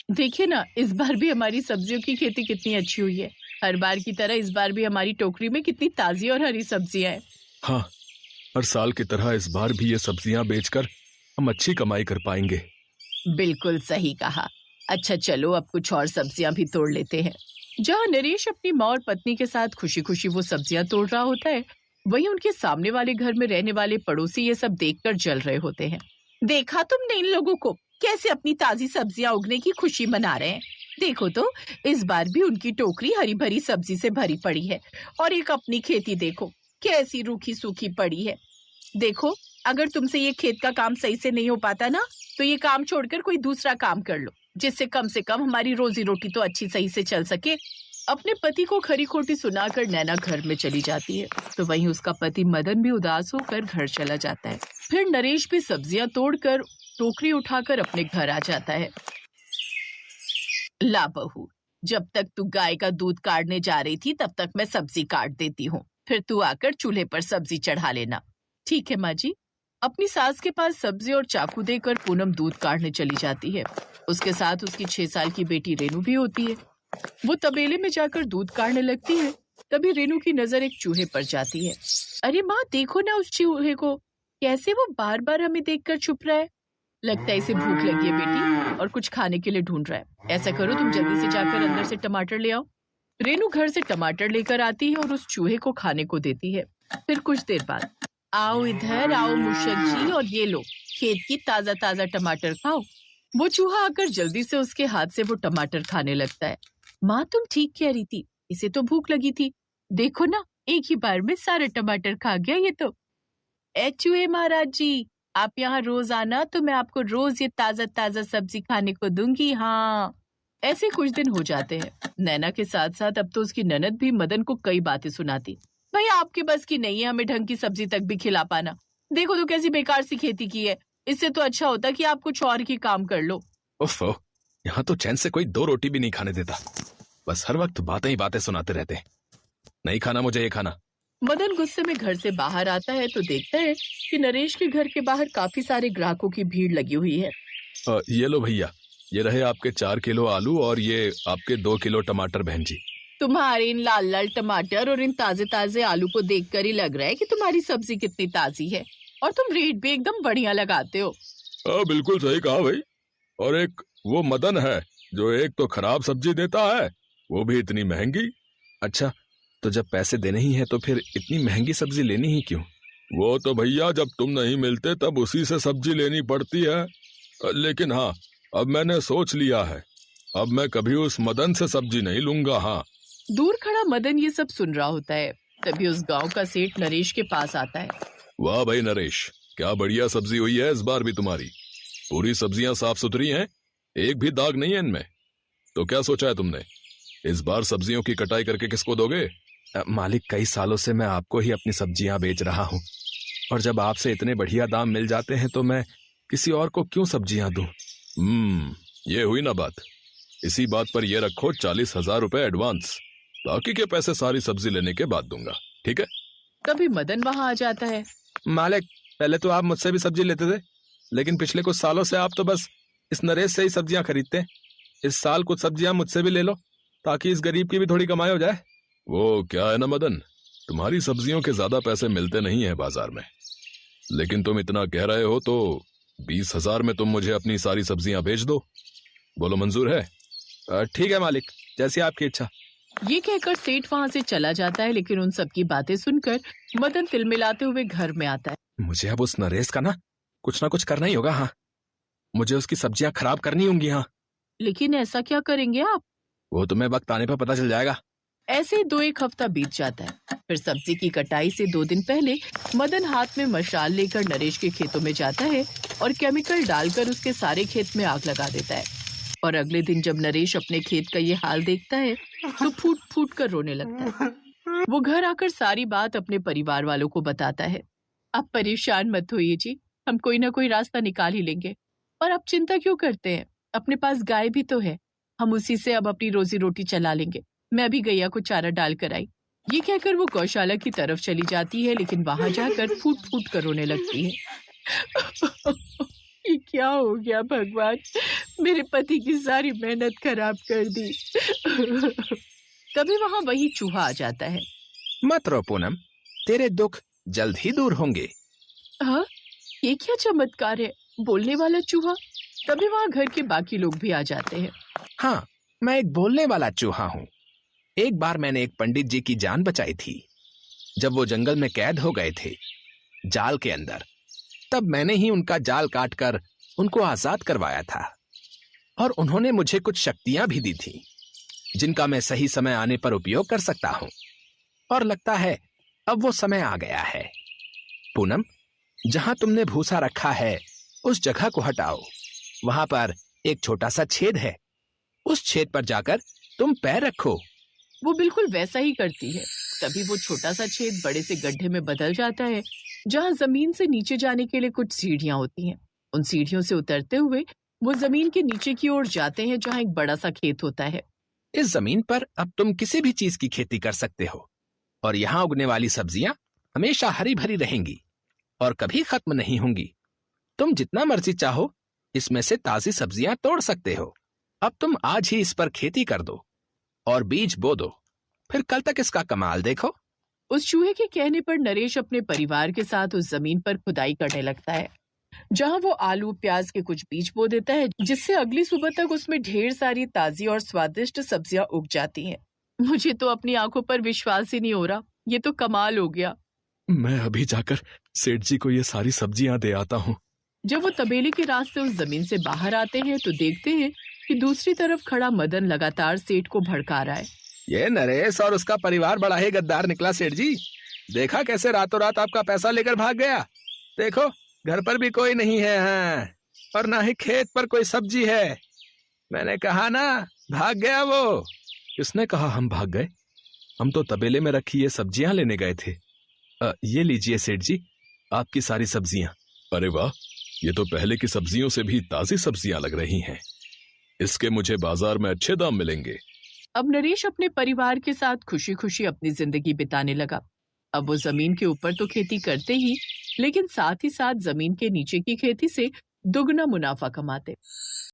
देखिए ना, इस बार भी हमारी सब्जियों की खेती कितनी अच्छी हुई है। हर बार की तरह इस बार भी हमारी टोकरी में कितनी ताजी और हरी सब्जियां हैं। हाँ, हर साल की तरह इस बार भी ये सब्जियां बेचकर हम अच्छी कमाई कर पाएंगे। बिल्कुल सही कहा। अच्छा चलो, अब कुछ और सब्जियां भी तोड़ लेते हैं। जहाँ नरेश अपनी माँ और पत्नी के साथ खुशी खुशी वो सब्जियां तोड़ रहा होता है, वहीं उनके सामने वाले घर में रहने वाले पड़ोसी ये सब देखकर जल रहे होते हैं। देखा तुमने इन लोगों को, कैसे अपनी ताजी सब्जियां उगने की खुशी मना रहे हैं। देखो तो, इस बार भी उनकी टोकरी हरी भरी सब्जी से भरी पड़ी है। और एक अपनी खेती देखो, कैसी रूखी सूखी पड़ी है। देखो, अगर तुमसे ये खेत का काम सही से नहीं हो पाता ना, तो ये काम छोड़कर कोई दूसरा काम कर लो, जिससे कम से कम हमारी रोजी रोटी तो अच्छी सही से चल सके। अपने पति को खरी खोटी सुनाकर नैना घर में चली जाती है, तो वहीं उसका पति मदन भी उदास होकर घर चला जाता है। फिर नरेश भी सब्जियां तोड़कर टोकरी उठाकर अपने घर आ जाता है। ला बहू, जब तक तू गाय का दूध काटने जा रही थी, तब तक मैं सब्जी काट देती हूँ। फिर तू आकर चूल्हे पर सब्जी चढ़ा लेना। ठीक है माँ जी। अपनी सास के पास सब्जी और चाकू देकर पूनम दूध काटने चली जाती है। उसके साथ उसकी 6 साल की बेटी रेनू भी होती है। वो तबेले में जाकर दूध काटने लगती है। तभी रेनू की नजर एक चूहे पर जाती है। अरे माँ, देखो ना उस चूहे को, कैसे वो बार बार हमें देखकर छुप रहा है। लगता है इसे भूख लगी है बेटी, और कुछ खाने के लिए ढूंढ रहा है। ऐसा करो, तुम जल्दी से जाकर अंदर से टमाटर ले आओ। रेनू घर से टमाटर लेकर आती है और उस चूहे को खाने को देती है। फिर कुछ देर बाद, आओ इधर आओ मूषक जी, और ये लो, खेत की ताजा ताजा टमाटर खाओ। वो चूहा आकर जल्दी से उसके हाथ से वो टमाटर खाने लगता है। माँ, तुम ठीक कह रही थी, इसे तो भूख लगी थी। देखो ना, एक ही बार में सारे टमाटर खा गया ये तो। ए चूहे महाराज जी, आप यहाँ रोज आना तो मैं आपको रोज ये ताजा ताजा सब्जी खाने को दूंगी। हाँ। ऐसे कुछ दिन हो जाते हैं। नैना के साथ साथ अब तो उसकी ननद भी मदन को कई बातें सुनाती। भाई, आपके बस की नहीं है हमें ढंग की सब्जी तक भी खिला पाना। देखो तो कैसी बेकार सी खेती की है। इससे तो अच्छा होता कि आप कुछ और ही काम कर लो। उफ़, यहाँ तो चैन से कोई 2 रोटी भी नहीं खाने देता। बस हर वक्त बातें ही बातें सुनाते रहते। नहीं खाना मुझे ये खाना। मदन गुस्से में घर से बाहर आता है तो देखता है कि नरेश के घर के बाहर काफी सारे ग्राहकों की भीड़ लगी हुई है। ये लो भैया, ये रहे आपके 4 किलो आलू और ये आपके 2 किलो टमाटर बहन जी। तुम्हारे इन लाल लाल टमाटर और इन ताजे ताजे आलू को देखकर ही लग रहा है कि तुम्हारी सब्जी कितनी ताजी है, और तुम रेट भी एकदम बढ़िया लगाते हो। बिल्कुल सही कहा भाई। और एक वो मदन है जो एक तो खराब सब्जी देता है, वो भी इतनी महंगी। अच्छा, तो जब पैसे देने ही है तो फिर इतनी महंगी सब्जी लेनी ही क्यों? वो तो भैया जब तुम नहीं मिलते तब उसी से सब्जी लेनी पड़ती है। लेकिन हाँ, अब मैंने सोच लिया है, अब मैं कभी उस मदन से सब्जी नहीं लूंगा। हाँ। दूर खड़ा मदन ये सब सुन रहा होता है। तभी उस गांव का सेठ नरेश के पास आता है। वाह भाई नरेश, क्या बढ़िया सब्जी हुई है इस बार भी तुम्हारी। पूरी सब्जियां साफ सुथरी हैं, एक भी दाग नहीं है इनमें। तो क्या सोचा है तुमने, इस बार सब्जियों की कटाई करके किसको दोगे? मालिक, कई सालों से मैं आपको ही अपनी सब्जियां बेच रहा हूँ, और जब आपसे इतने बढ़िया दाम मिल जाते हैं तो मैं किसी और को क्यों सब्जियां दूं? ये हुई ना बात। इसी बात पर ये रखो 40,000 रुपए एडवांस, बाकी के पैसे सारी सब्जी लेने के बाद दूंगा, ठीक है? तभी मदन वहां आ जाता है। मालिक, पहले तो आप मुझसे भी सब्जी लेते थे, लेकिन पिछले कुछ सालों से आप तो बस इस नरेश से ही सब्जियां खरीदते हैं। इस साल कुछ सब्जियां मुझसे भी ले लो, ताकि इस गरीब की भी थोड़ी कमाई हो जाए। वो क्या है ना मदन, तुम्हारी सब्जियों के ज्यादा पैसे मिलते नहीं है बाजार में, लेकिन तुम इतना कह रहे हो तो 20,000 में तुम मुझे अपनी सारी सब्जियां बेच दो। बोलो, मंजूर है? ठीक है मालिक, जैसी आपकी इच्छा। ये कहकर सेठ वहां से चला जाता है, लेकिन उन सबकी बातें सुनकर मदन तिलमिलाते हुए घर में आता है। मुझे अब उस नरेश का ना कुछ करना ही होगा। हाँ, मुझे उसकी सब्जियां खराब करनी होंगी। हाँ, लेकिन ऐसा क्या करेंगे आप? वो तुम्हें वक्त आने पर पता चल जाएगा। ऐसे ही 2-1 हफ्ता बीत जाता है। फिर सब्जी की कटाई से 2 दिन पहले मदन हाथ में मशाल लेकर नरेश के खेतों में जाता है और केमिकल डालकर उसके सारे खेत में आग लगा देता है। और अगले दिन जब नरेश अपने खेत का ये हाल देखता है तो फूट फूट कर रोने लगता है। वो घर आकर सारी बात अपने परिवार वालों को बताता है। आप परेशान मत होइए जी, हम कोई ना कोई रास्ता निकाल ही लेंगे। और आप चिंता क्यों करते हैं, अपने पास गाय भी तो है, हम उसी से अब अपनी रोजी रोटी चला लेंगे। मैं अभी गैया को चारा डाल कर आई। ये कहकर वो गौशाला की तरफ चली जाती है, लेकिन वहां जाकर फूट फूट कर रोने लगती है। ये क्या हो गया भगवान, मेरे पति की सारी मेहनत खराब कर दी। तभी वहां वही चूहा आ जाता है। मत रो पूनम, तेरे दुख जल्द ही दूर होंगे। हाँ, ये क्या चमत्कार है, बोलने वाला चूहा। तभी वहां घर के बाकी लोग भी आ जाते हैं। हाँ, मैं एक बोलने वाला चूहा हूँ। एक बार मैंने एक पंडित जी की जान बचाई थी जब वो जंगल में कैद हो गए थे जाल के अंदर। तब मैंने ही उनका जाल काटकर उनको आजाद करवाया था और उन्होंने मुझे कुछ शक्तियां भी दी थी जिनका मैं सही समय आने पर उपयोग कर सकता हूं। और लगता है अब वो समय आ गया है। पूनम, जहां तुमने भूसा रखा है उस जगह को हटाओ। वहां पर एक छोटा सा छेद है, उस छेद पर जाकर तुम पैर रखो। वो बिल्कुल वैसा ही करती है। तभी वो छोटा सा छेद बड़े से गड्ढे में बदल जाता है, जहां जमीन से नीचे जाने के लिए कुछ सीढ़ियां होती हैं। उन सीढ़ियों से उतरते हुए वो जमीन के नीचे की ओर जाते हैं, जहां एक बड़ा सा खेत होता है। इस जमीन पर अब तुम किसी भी चीज की खेती कर सकते हो और यहाँ उगने वाली सब्जियां हमेशा हरी भरी रहेंगी और कभी खत्म नहीं होंगी। तुम जितना मर्जी चाहो इसमें से ताजी सब्जियां तोड़ सकते हो। अब तुम आज ही इस पर खेती कर दो और बीज बो दो, फिर कल तक इसका कमाल देखो। उस चूहे के कहने पर नरेश अपने परिवार के साथ उस जमीन पर खुदाई करने लगता है, जहां वो आलू प्याज के कुछ बीज बो देता है, जिससे अगली सुबह तक उसमें ढेर सारी ताजी और स्वादिष्ट सब्जियां उग जाती हैं। मुझे तो अपनी आंखों पर विश्वास ही नहीं हो रहा, ये तो कमाल हो गया। मैं अभी जाकर सेठ जी को ये सारी सब्जियां दे आता हूँ। जब वो तबेले के रास्ते उस जमीन से बाहर आते हैं तो देखते हैं कि दूसरी तरफ खड़ा मदन लगातार सेठ को भड़का रहा है। ये नरेश और उसका परिवार बड़ा ही गद्दार निकला सेठ जी। देखा कैसे रातों रात आपका पैसा लेकर भाग गया। देखो घर पर भी कोई नहीं है हाँ, और ना ही खेत पर कोई सब्जी है। मैंने कहा ना, भाग गया वो। किसने कहा हम भाग गए? हम तो तबेले में रखी ये सब्जियां लेने गए थे। ये लीजिए सेठ जी, आपकी सारी सब्जियां। अरे वाह, ये तो पहले की सब्जियों से भी ताजी सब्जियां लग रही हैं। इसके मुझे बाजार में अच्छे दाम मिलेंगे। अब नरेश अपने परिवार के साथ खुशी खुशी अपनी जिंदगी बिताने लगा। अब वो जमीन के ऊपर तो खेती करते ही, लेकिन साथ ही साथ जमीन के नीचे की खेती से दुगना मुनाफा कमाते।